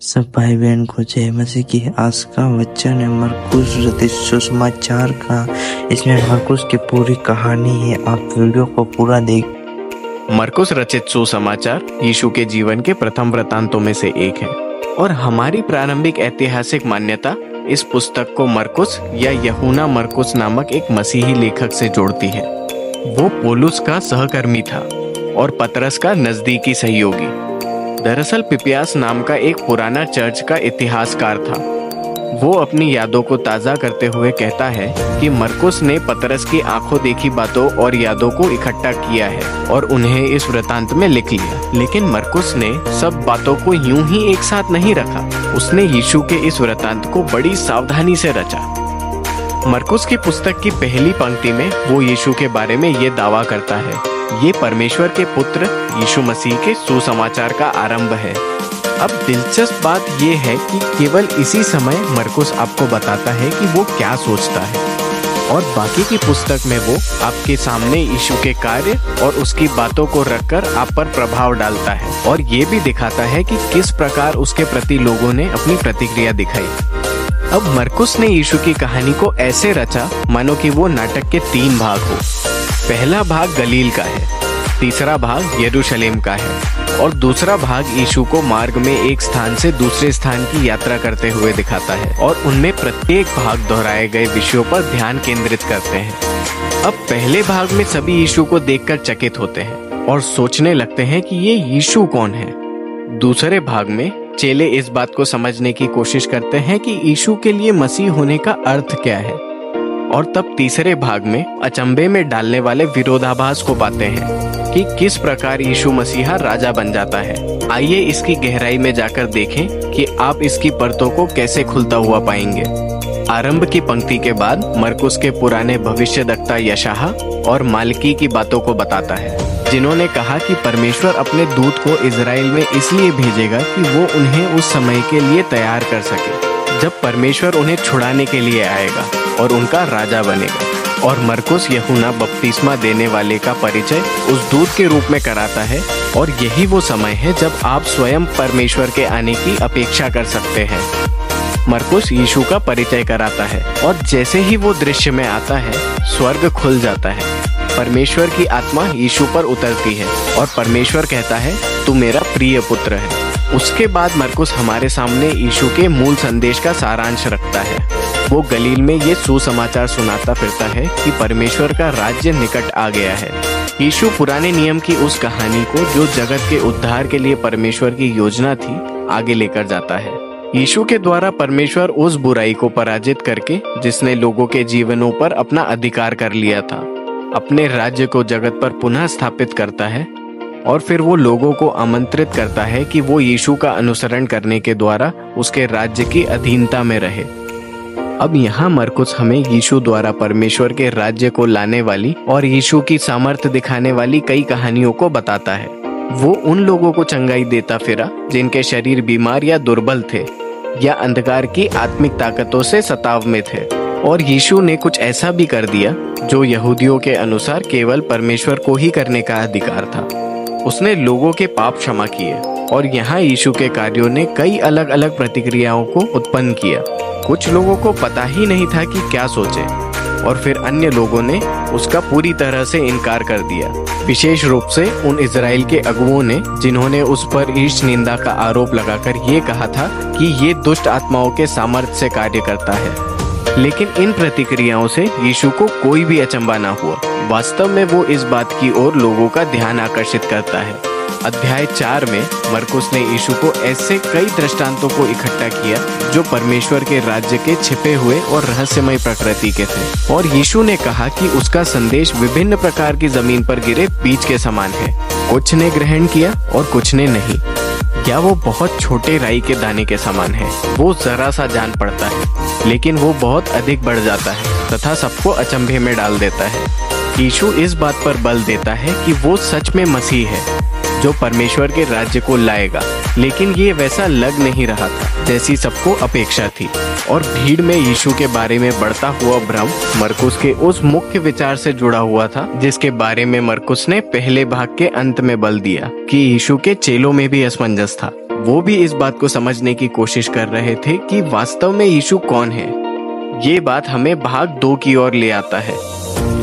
सब भाई बहन को जय मसीह की। आज का वचन है मरकुस रचित सुसमाचार का। इसमें मरकुस की पूरी कहानी है, आप वीडियो को पूरा देख। मरकुस रचित सुसमाचार यीशु के जीवन के प्रथम वृत्तांतों में से एक है और हमारी प्रारंभिक ऐतिहासिक मान्यता इस पुस्तक को मरकुस या यूहन्ना मरकुस नामक एक मसीही लेखक से जोड़ती है। वो पौलुस का सहकर्मी था और पतरस का नजदीकी सहयोगी। दरअसल पिपियास नाम का एक पुराना चर्च का इतिहासकार था। वो अपनी यादों को ताज़ा करते हुए कहता है कि मरकुस ने पतरस की आंखों देखी बातों और यादों को इकट्ठा किया है और उन्हें इस वृत्तांत में लिख लिया। लेकिन मरकुस ने सब बातों को यूं ही एक साथ नहीं रखा। उसने यीशु के इस वृत्तांत को बड़ी सावधानी से रचा। मरकुस की पुस्तक की पहली पंक्ति में वो यीशु के बारे में ये दावा करता है, ये परमेश्वर के पुत्र यीशु मसीह के सुसमाचार का आरंभ है। अब दिलचस्प बात ये है कि केवल इसी समय मरकुस आपको बताता है कि वो क्या सोचता है और बाकी की पुस्तक में वो आपके सामने यीशु के कार्य और उसकी बातों को रखकर आप पर प्रभाव डालता है और ये भी दिखाता है कि किस प्रकार उसके प्रति लोगों ने अपनी प्रतिक्रिया दिखाई। अब मरकुस ने यीशु की कहानी को ऐसे रचा मानो कि वो नाटक के 3 भाग हो। पहला भाग गलील का है, तीसरा भाग यरूशलेम का है और दूसरा भाग यीशु को मार्ग में एक स्थान से दूसरे स्थान की यात्रा करते हुए दिखाता है और उनमें प्रत्येक भाग दोहराए गए विषयों पर ध्यान केंद्रित करते हैं। अब पहले भाग में सभी यीशु को देखकर चकित होते हैं और सोचने लगते हैं कि ये यीशु कौन है। दूसरे भाग में चेले इस बात को समझने की कोशिश करते हैं कि यीशु के लिए मसीह होने का अर्थ क्या है और तब तीसरे भाग में अचंभे में डालने वाले विरोधाभास को पाते हैं कि किस प्रकार यीशु मसीहा राजा बन जाता है। आइए इसकी गहराई में जाकर देखें कि आप इसकी परतों को कैसे खुलता हुआ पाएंगे। आरंभ की पंक्ति के बाद मरकुस के पुराने भविष्यद्वक्ता यशायाह और मालकी की बातों को बताता है, जिन्होंने कहा कि परमेश्वर अपने दूत को इजराइल में इसलिए भेजेगा कि वो उन्हें उस समय के लिए तैयार कर सके जब परमेश्वर उन्हें छुड़ाने के लिए आएगा और उनका राजा बनेगा। और मरकुस यूहन्ना बपतिस्मा देने वाले का परिचय उस दूत के रूप में कराता है और यही वो समय है जब आप स्वयं परमेश्वर के आने की अपेक्षा कर सकते हैं। मरकुस यीशु का परिचय कराता है और जैसे ही वो दृश्य में आता है, स्वर्ग खुल जाता है। परमेश्वर की आत्मा यीशु पर उतरती है और परमेश्वर कहता है, तू मेरा प्रिय पुत्र है। उसके बाद मरकुस हमारे सामने यीशु के मूल संदेश का सारांश रखता है। वो गलील में ये सुसमाचार सुनाता फिरता है कि परमेश्वर का राज्य निकट आ गया है। यीशु पुराने नियम की उस कहानी को जो जगत के उद्धार के लिए परमेश्वर की योजना थी, आगे लेकर जाता है। यीशु के द्वारा परमेश्वर उस बुराई को पराजित करके जिसने लोगों के जीवनों पर अपना अधिकार कर लिया था, अपने राज्य को जगत पर पुनः स्थापित करता है और फिर वो लोगों को आमंत्रित करता है कि वो यीशु का अनुसरण करने के द्वारा उसके राज्य की अधीनता में रहे। अब यहाँ मरकुस हमें यीशु द्वारा परमेश्वर के राज्य को लाने वाली और यीशु की सामर्थ्य दिखाने वाली कई कहानियों को बताता है। वो उन लोगों को चंगाई देता फिरा जिनके शरीर बीमार या दुर्बल थे या अंधकार की आत्मिक ताकतों से सताव में थे। और यीशु ने कुछ ऐसा भी कर दिया जो यहूदियों के अनुसार केवल परमेश्वर को ही करने का अधिकार था। उसने लोगों के पाप क्षमा किए और यहाँ यीशु के कार्यों ने कई अलग अलग प्रतिक्रियाओं को उत्पन्न किया। कुछ लोगों को पता ही नहीं था कि क्या सोचे और फिर अन्य लोगों ने उसका पूरी तरह से इनकार कर दिया, विशेष रूप से उन इजराइल के अगुओं ने जिन्होंने उस पर ईर्ष्य निंदा का आरोप लगाकर ये कहा था कि ये दुष्ट आत्माओं के सामर्थ्य से कार्य करता है। लेकिन इन प्रतिक्रियाओं से यीशु को कोई भी अचंभा ना हुआ। वास्तव में वो इस बात की ओर लोगों का ध्यान आकर्षित करता है। अध्याय 4 में मरकुस ने यीशु को ऐसे कई दृष्टांतों को इकट्ठा किया जो परमेश्वर के राज्य के छिपे हुए और रहस्यमय प्रकृति के थे और यीशु ने कहा कि उसका संदेश विभिन्न प्रकार की जमीन पर गिरे बीज के समान है। कुछ ने ग्रहण किया और कुछ ने नहीं। या वो बहुत छोटे राई के दाने के समान है, वो जरा सा जान पड़ता है लेकिन वो बहुत अधिक बढ़ जाता है तथा सबको अचंभे में डाल देता है। यीशु इस बात पर बल देता है कि वो सच में मसीह है जो परमेश्वर के राज्य को लाएगा, लेकिन ये वैसा लग नहीं रहा था जैसी सबको अपेक्षा थी। और भीड़ में यीशु के बारे में बढ़ता हुआ भ्रम मरकुस के उस मुख्य विचार से जुड़ा हुआ था जिसके बारे में मरकुस ने पहले भाग के अंत में बल दिया कि यीशु के चेलों में भी असमंजस था। वो भी इस बात को समझने की कोशिश कर रहे थे कि वास्तव में यीशु कौन है। ये बात हमें भाग 2 की ओर ले आता है।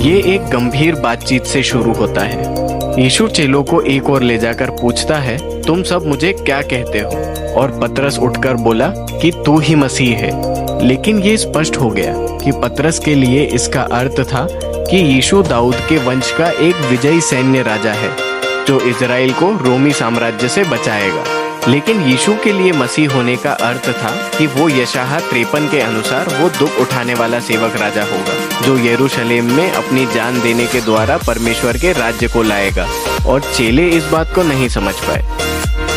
ये एक गंभीर बातचीत से शुरू होता है। यीशु चेलों को एक ओर ले जाकर पूछता है, तुम सब मुझे क्या कहते हो? और पतरस उठकर बोला कि तू ही मसीह है। लेकिन ये स्पष्ट हो गया कि पतरस के लिए इसका अर्थ था कि यीशु दाऊद के वंश का एक विजयी सैन्य राजा है जो इजराइल को रोमी साम्राज्य से बचाएगा। लेकिन यीशु के लिए मसीह होने का अर्थ था कि वो यशायाह 53 के अनुसार वो दुख उठाने वाला सेवक राजा होगा जो यरूशलेम में अपनी जान देने के द्वारा परमेश्वर के राज्य को लाएगा। और चेले इस बात को नहीं समझ पाए।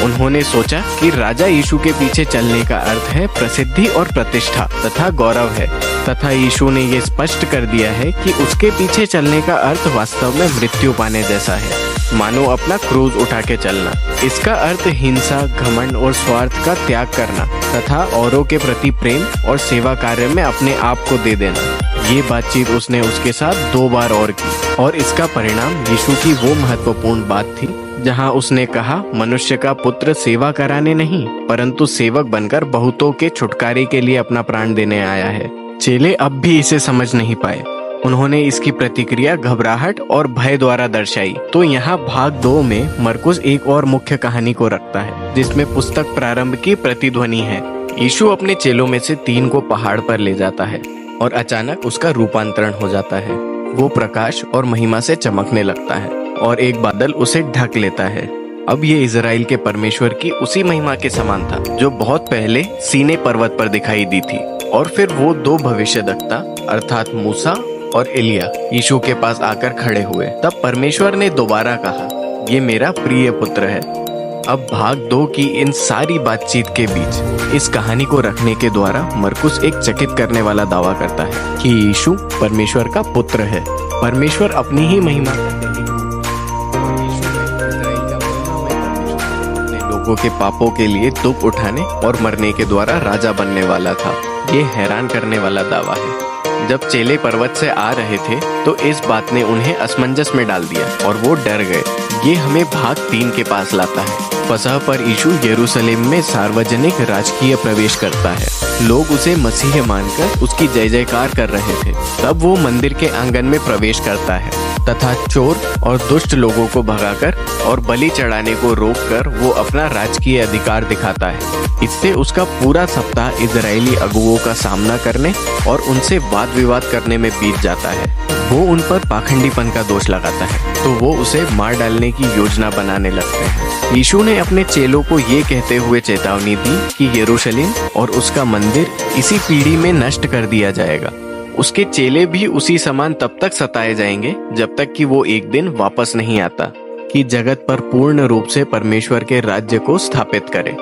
उन्होंने सोचा कि राजा यीशु के पीछे चलने का अर्थ है प्रसिद्धि और प्रतिष्ठा तथा गौरव है, तथा यीशु ने ये स्पष्ट कर दिया है कि उसके पीछे चलने का अर्थ वास्तव में मृत्यु पाने जैसा है, मानो अपना क्रूज उठा के चलना। इसका अर्थ हिंसा, घमंड और स्वार्थ का त्याग करना तथा औरों के प्रति प्रेम और सेवा कार्य में अपने आप को दे देना। ये बातचीत उसने उसके साथ 2 बार और की, और इसका परिणाम यीशु की वो महत्वपूर्ण बात थी जहां उसने कहा, मनुष्य का पुत्र सेवा कराने नहीं परंतु सेवक बनकर बहुतों के छुटकारे के लिए अपना प्राण देने आया है। चेले अब भी इसे समझ नहीं पाए। उन्होंने इसकी प्रतिक्रिया घबराहट और भय द्वारा दर्शाई। तो यहाँ भाग 2 में मरकुस एक और मुख्य कहानी को रखता है जिसमें पुस्तक प्रारंभ की प्रतिध्वनि है। यीशु अपने चेलों में से 3 को पहाड़ पर ले जाता है और अचानक उसका रूपांतरण हो जाता है। वो प्रकाश और महिमा से चमकने लगता है और एक बादल उसे ढक लेता है। अब ये इजराइल के परमेश्वर की उसी महिमा के समान था जो बहुत पहले सीने पर्वत पर दिखाई दी थी। और फिर वो 2 भविष्यद्वक्ता अर्थात मूसा और एलिया यीशु के पास आकर खड़े हुए। तब परमेश्वर ने दोबारा कहा, ये मेरा प्रिय पुत्र है। अब भाग 2 की इन सारी बातचीत के बीच इस कहानी को रखने के द्वारा मरकुस एक चकित करने वाला दावा करता है कि यीशु परमेश्वर का पुत्र है। परमेश्वर अपनी ही महिमा लोगों के पापों के लिए दुख उठाने और मरने के द्वारा राजा बनने वाला था। ये हैरान करने वाला दावा है। जब चेले पर्वत से आ रहे थे तो इस बात ने उन्हें असमंजस में डाल दिया और वो डर गए। ये हमें भाग 3 के पास लाता है। फसह पर यीशु यरूशलेम में सार्वजनिक राजकीय प्रवेश करता है। लोग उसे मसीह मानकर उसकी जय जयकार कर रहे थे। तब वो मंदिर के आंगन में प्रवेश करता है तथा चोर और दुष्ट लोगों को भगाकर और बलि चढ़ाने को रोककर वो अपना राजकीय अधिकार दिखाता है। इससे उसका पूरा सप्ताह इजरायली अगुवों का सामना करने और उनसे वाद विवाद करने में बीत जाता है। वो उन पर पाखंडीपन का दोष लगाता है तो वो उसे मार डालने की योजना बनाने लगते हैं। यीशु ने अपने चेलों को ये कहते हुए चेतावनी दी कि यरूशलेम और उसका मंदिर इसी पीढ़ी में नष्ट कर दिया जाएगा। उसके चेले भी उसी समान तब तक सताए जाएंगे जब तक कि वो एक दिन वापस नहीं आता कि जगत पर पूर्ण रूप से परमेश्वर के राज्य को स्थापित करे।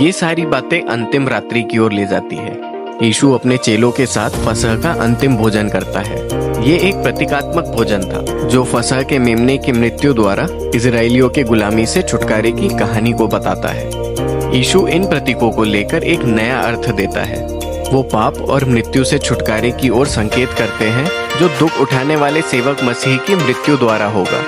ये सारी बातें अंतिम रात्रि की ओर ले जाती है। यीशु अपने चेलों के साथ फसह का अंतिम भोजन करता है। ये एक प्रतीकात्मक भोजन था जो फसह के मेमने की मृत्यु द्वारा इजरायलियों के गुलामी से छुटकारे की कहानी को बताता है। यीशु इन प्रतीकों को लेकर एक नया अर्थ देता है। वो पाप और मृत्यु से छुटकारे की ओर संकेत करते हैं जो दुख उठाने वाले सेवक मसीह की मृत्यु द्वारा होगा।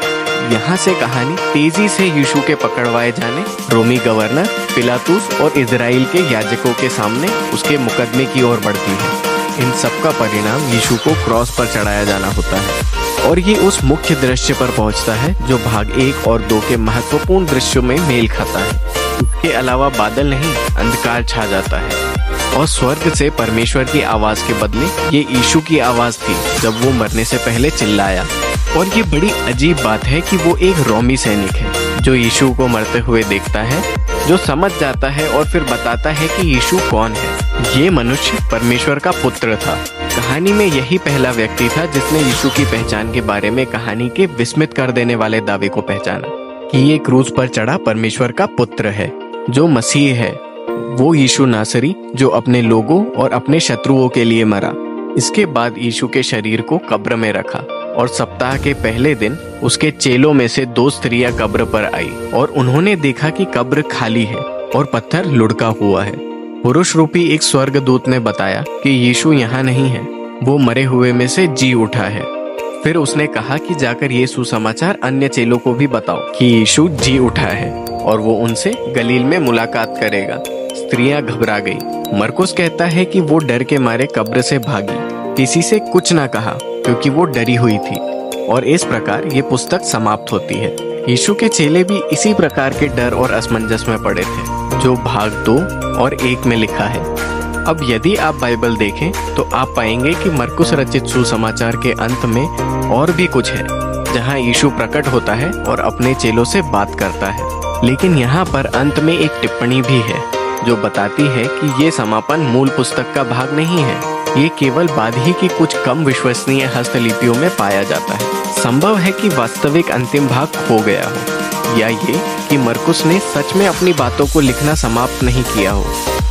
यहाँ से कहानी तेजी से यीशु के पकड़वाए जाने, रोमी गवर्नर पिलातुस और इजराइल के याजकों के सामने उसके मुकदमे की ओर बढ़ती है। इन सब का परिणाम यीशु को क्रॉस पर चढ़ाया जाना होता है और ये उस मुख्य दृश्य पर पहुंचता है जो भाग 1 और 2 के महत्वपूर्ण दृश्यों में मेल खाता है। इसके अलावा बादल नहीं, अंधकार छा जाता है और स्वर्ग से परमेश्वर की आवाज के बदले ये यीशु की आवाज थी जब वो मरने से पहले चिल्लाया। और ये बड़ी अजीब बात है कि वो एक रोमी सैनिक है जो यीशु को मरते हुए देखता है, जो समझ जाता है और फिर बताता है कि यीशु कौन है। ये मनुष्य परमेश्वर का पुत्र था। कहानी में यही पहला व्यक्ति था जिसने यीशु की पहचान के बारे में कहानी के विस्मित कर देने वाले दावे को पहचाना कि ये क्रूज पर चढ़ा परमेश्वर का पुत्र है जो मसीह है। वो यीशु नासरी जो अपने लोगों और अपने शत्रुओं के लिए मरा। इसके बाद यीशु के शरीर को कब्र में रखा और सप्ताह के पहले दिन उसके चेलों में से 2 स्त्रियां कब्र पर आई और उन्होंने देखा कि कब्र खाली है और पत्थर लुढ़का हुआ है। पुरुष रूपी एक स्वर्गदूत ने बताया कि यीशु यहाँ नहीं है, वो मरे हुए में से जी उठा है। फिर उसने कहा कि जाकर ये सुसमाचार अन्य चेलों को भी बताओ कि यीशु जी उठा है और वो उनसे गलील में मुलाकात करेगा। स्त्रियां घबरा गई। मरकुस कहता है कि वो डर के मारे कब्र से भागी, किसी से कुछ ना कहा क्योंकि वो डरी हुई थी। और इस प्रकार ये पुस्तक समाप्त होती है। यीशु के चेले भी इसी प्रकार के डर और असमंजस में पड़े थे जो भाग 2 और 1 में लिखा है। अब यदि आप बाइबल देखें तो आप पाएंगे कि मरकुस रचित सुसमाचार के अंत में और भी कुछ है जहां यीशु प्रकट होता है और अपने चेलों से बात करता है। लेकिन यहाँ पर अंत में एक टिप्पणी भी है जो बताती है कि ये समापन मूल पुस्तक का भाग नहीं है, ये केवल बाद ही की कुछ कम विश्वसनीय हस्तलिपियों में पाया जाता है। संभव है कि वास्तविक अंतिम भाग खो गया हो, या ये कि मरकुस ने सच में अपनी बातों को लिखना समाप्त नहीं किया हो।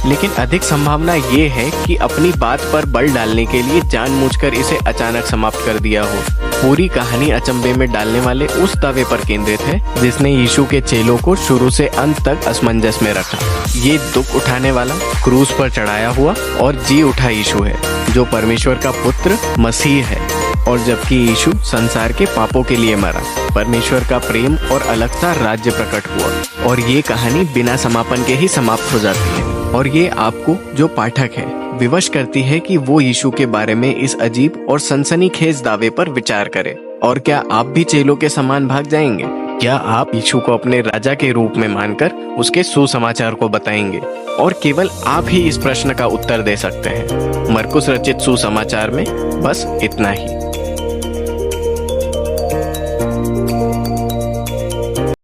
लेकिन अधिक संभावना ये है कि अपनी बात पर बल डालने के लिए जानबूझकर इसे अचानक समाप्त कर दिया हो। पूरी कहानी अचंभे में डालने वाले उस दावे पर केंद्रित है जिसने यीशु के चेलों को शुरू से अंत तक असमंजस में रखा। ये दुख उठाने वाला, क्रूस पर चढ़ाया हुआ और जी उठा यीशु है जो परमेश्वर का पुत्र मसीह है। और जबकि यीशु संसार के पापों के लिए मरा, परमेश्वर का प्रेम और अलगता राज्य प्रकट हुआ और ये कहानी बिना समापन के ही समाप्त हो जाती है। और ये आपको जो पाठक है विवश करती है कि वो यीशु के बारे में इस अजीब और सनसनीखेज दावे पर विचार करे। और क्या आप भी चेलों के समान भाग जाएंगे? क्या आप यीशु को अपने राजा के रूप में मानकर उसके सुसमाचार को बताएंगे? और केवल आप ही इस प्रश्न का उत्तर दे सकते हैं। मरकुस रचित सुसमाचार में बस इतना ही।